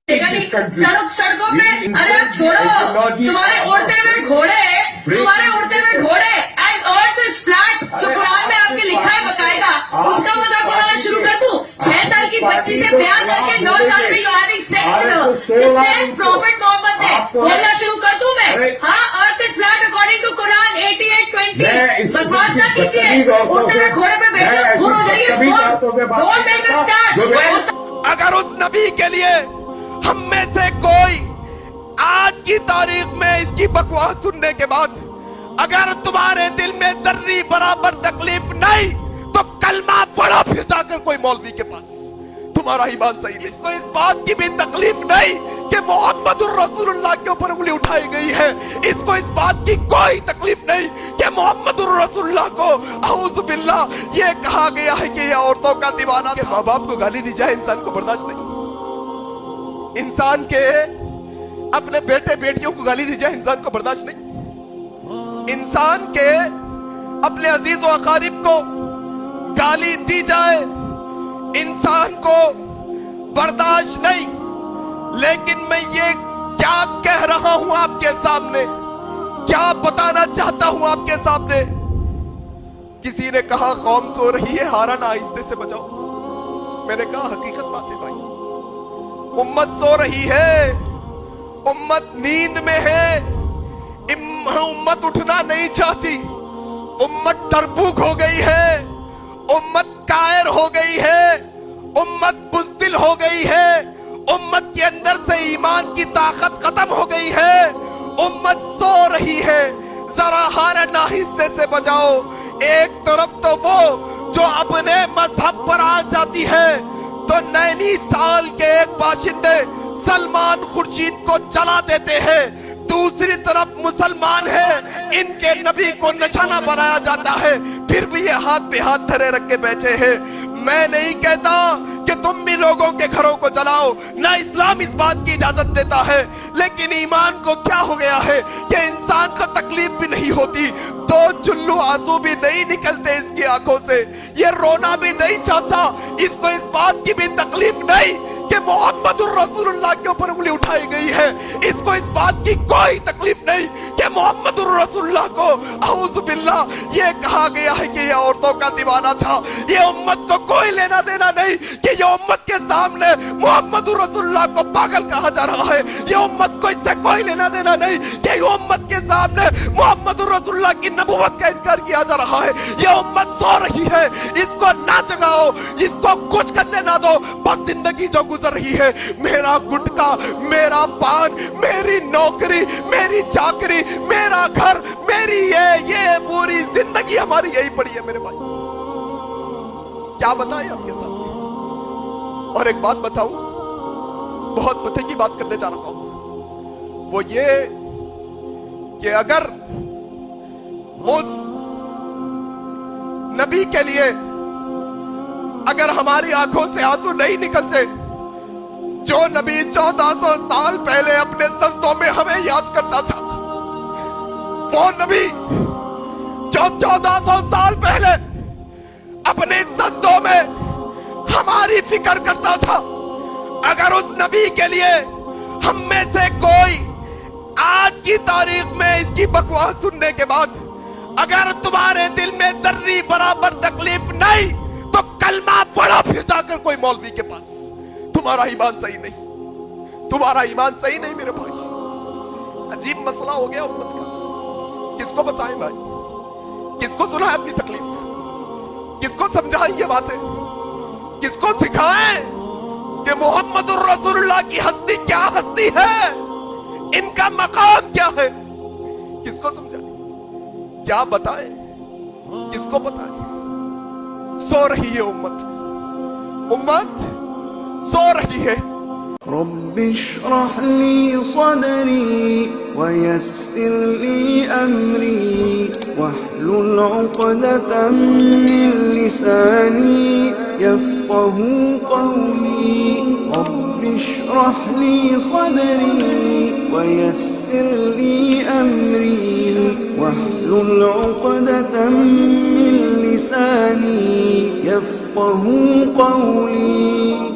सड़कों पे, अरे आप छोड़ो, तुम्हारे उड़ते हुए घोड़े एंड अर्थ इज फ्लैट, जो कुरान में आपके लिखा है बकायदा, उसका मजाक उड़ाना शुरू कर दूं? 6 साल की बच्ची से ब्याह करके 9 साल में you having sex prophet Mohammad ने बोलना शुरू कर दूं मैं? हाँ, earth is flat according to Quran 88:20। बकवास ना कीजिए, उड़ते हुए घोड़े पे बैठकर घोड़ हो जाइए। अगर उस नबी के लिए हम में से कोई आज की तारीख में इसकी बकवास सुनने के बाद अगर तुम्हारे दिल में जर्री बराबर तकलीफ नहीं तो कलमा पढ़ो फिर जाकर कोई मौलवी के पास, तुम्हारा ईमान सही नहीं। इसको इस बात की भी तकलीफ नहीं कि मोहम्मदुर रसूलुल्लाह के ऊपर उंगली उठाई गई है, इसको इस बात की कोई तकलीफ नहीं कि मोहम्मदुर रसूलुल्लाह को औज़ु बिल्लाह ये कहा गया है कि ये औरतों का दीवाना था। माँ बाप को गाली दी जाए इंसान को बर्दाश्त नहीं, इंसान के अपने बेटे बेटियों को गाली दी जाए इंसान को बर्दाश्त नहीं, इंसान के अपने अजीज व अकारिब को गाली दी जाए इंसान को बर्दाश्त नहीं। लेकिन मैं ये क्या कह रहा हूं आपके सामने, क्या बताना चाहता हूं आपके सामने। किसी ने कहा कौम सो रही है, हारन आहिस्ते से बजाओ। मैंने कहा हकीकत बात है भाई, उम्मत सो रही है, उम्मत नींद में है, उम्मत उठना नहीं चाहती, उम्मत डरपोक हो गई है, उम्मत कायर हो गई है, उम्मत बुज़दिल हो गई है, उम्मत के अंदर से ईमान की ताकत खत्म हो गई है, उम्मत सो रही है। जरा हारन आहिस्ते से बजाओ। एक तरफ तो वो जो अपने मजहब पर आ जाती है तो नैनीताल के एक बाशिंदे सलमान खुर्शीद को जला देते हैं, दूसरी तरफ मुसलमान है, इनके नबी को निशाना बनाया जाता है, फिर भी ये हाथ पे हाथ धरे रख के बैठे हैं। मैं नहीं कहता कि तुम भी लोगों के घरों को जलाओ, ना इस्लाम इस बात की इजाजत देता है, लेकिन ईमान को क्या हो गया है कि इंसान को तकलीफ भी नहीं होती, तो जुल्लू आंसू भी नहीं निकलते इसकी आंखों से, ये रोना भी नहीं चाहता, इसको इस बात की भी तकलीफ नहीं कि मोहम्मदुर रसूलुल्लाह के ऊपर उंगली उठाई गई है, इसको इस बात की कोई तकलीफ नहीं कि मोहम्मदुर रसूलुल्लाह को औज़ु बिल्लाह ये कहा गया है कि ये औरतों का दीवाना था। ये उम्मत को कोई लेना देना नहीं कि ये उम्मत के सामने मोहम्मदुर रसूलुल्लाह को पागल कहा जा रहा है, ये उम्मत को इससे कोई लेना देना नहीं कि ये उम्मत के सामने मोहम्मदुर रसूलुल्लाह की नबूवत का इनकार किया जा रहा है। ये उम्मत सो रही है, इसको ना जगाओ, इसको कुछ करने ना दो, बस जिंदगी जो गुजर रही है, मेरा गुटका, मेरा पान, मेरी नौकरी, मेरी चाकरी, मेरा घर, मेरी ये पूरी जिंदगी हमारी यही पड़ी है मेरे भाई। क्या बताएं आपके सामने। और एक बात बताऊं, बहुत पते की बात करने जा रहा हूं, वो ये कि अगर उस नबी के लिए अगर हमारी आंखों से आंसू नहीं निकलते जो नबी 1400 साल पहले अपने सजदों में हमें याद करता था, वो नबी जो 1400 साल पहले अपने सजदों में हमारी फिक्र करता था, अगर उस नबी के लिए हम में से कोई आज की तारीख में इसकी बकवास सुनने के बाद अगर तुम्हारे दिल में जर्री बराबर तकलीफ नहीं तो कलमा पढ़ो फिर जाकर कोई मौलवी के पास, तुम्हारा ईमान सही नहीं, तुम्हारा ईमान सही नहीं मेरे भाई। अजीब मसला हो गया उम्मत का, किसको बताएं भाई, किसको सुनाएं अपनी तकलीफ, किसको समझाएं ये बातें, किसको सिखाएं कि मोहम्मदुर रसूलुल्लाह की हस्ती क्या हस्ती है, इनका मकाम क्या है, किसको समझाएं, क्या बताएं, किसको बताएं। सो रही है उम्मत, उम्मत सो रही है। रब्बि इश्रह ली सदरी वयस्सिर ली अमरी वहलुल उक़दतम मिन लिसानी यफ़क़हू क़ौली। रब्बि इश्रह ली सदरी वयस्सिर ली अमरी वहलुल उक़दतम मिन लिसानी यफ़क़हू क़ौली।